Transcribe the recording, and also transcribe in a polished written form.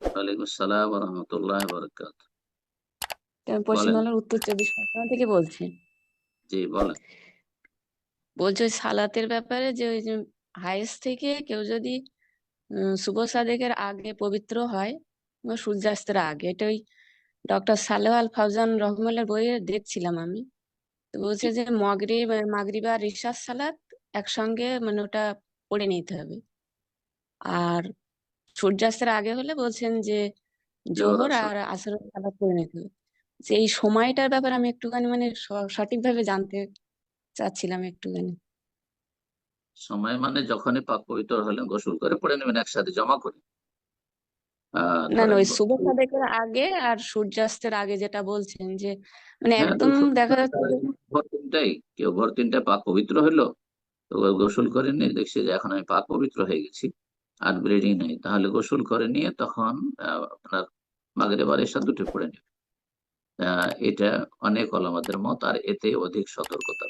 ওয়ালাইকুম আসসালাম ওয়া রাহমাতুল্লাহি ওয়া বারাকাতুহু। আমি বলেন। পশ্চিমবাংলার উত্তর 24 পরগনা থেকে বলছি। জি, বলেন। বলছি ওই সালাতের ব্যাপারে, যে ওই যে হায়েস থেকে কেউ যদি শুভ সাদেকের আগে পবিত্র হয় বা সূর্যাস্তের আগে, এটা ওই ডক্টর সালেহ আল ফাউজান রহমানের বইয়ে দেখছিলাম আমি। তো বলছে জি, যে মাগরিব আর ইশার সালাত একসঙ্গে, মানে ওটা পড়ে নিতে হবে। আর সূর্যাস্তের আগে হলে বলছেন যে জোহর জোহর আসর। আর আসরের সালাত পড়ে নিতে হবে। যে এই সময়টার ব্যাপারে আমি একটুখানি, মানে সঠিকভাবে জানতে চাচ্ছিলাম একটুখানি। সময় মানে যখনই পাক পবিত্র হলেন গোসল করে পড়ে নেবেন একসাথে জমা করে। না না, ধরেন ওই শুভ সাদেকের আগে আর সূর্যাস্তের আগে যেটা বলছেন, যে মানে হ্যাঁ, তো একদম দেখা যাচ্ছে যে ভোর তিনটাই কেউ ভোর তিনটায় পাক পবিত্র হলো, তো ও গোসল করে নিয়ে দেখছে যে এখন আমি পাক পবিত্র হয়ে গেছি, আর ব্লিডিং নেই, তাহলে গোসল করে নিয়ে তখন আপনার মাগরিব আর এশা দুটো পড়ে নেবে। এটা অনেক ওলামাদের মত, আর এতে অধিক সতর্কতা